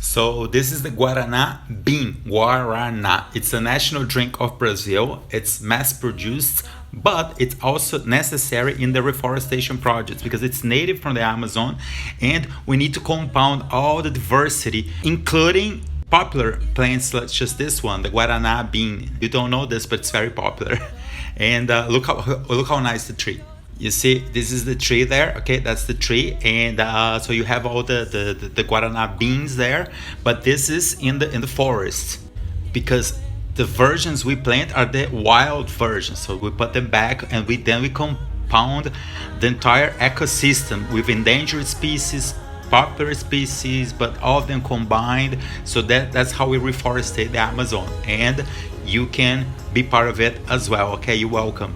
So this is the Guaraná bean. Guaraná. It's a national drink of Brazil. It's mass produced, but it's also necessary in the reforestation projects because it's native from the Amazon, and we need to compound all the diversity, including popular plants such as this one, the Guaraná bean. You don't know this, but it's very popular. And look how nice the tree. You see, this is the tree there. Okay, that's the tree, and so you have all the guarana beans there. But this is in the forest, because the versions we plant are the wild versions. So we put them back, and we compound the entire ecosystem with endangered species, popular species, but all of them combined. So that's how we reforestate the Amazon, and you can be part of it as well. Okay, you're welcome.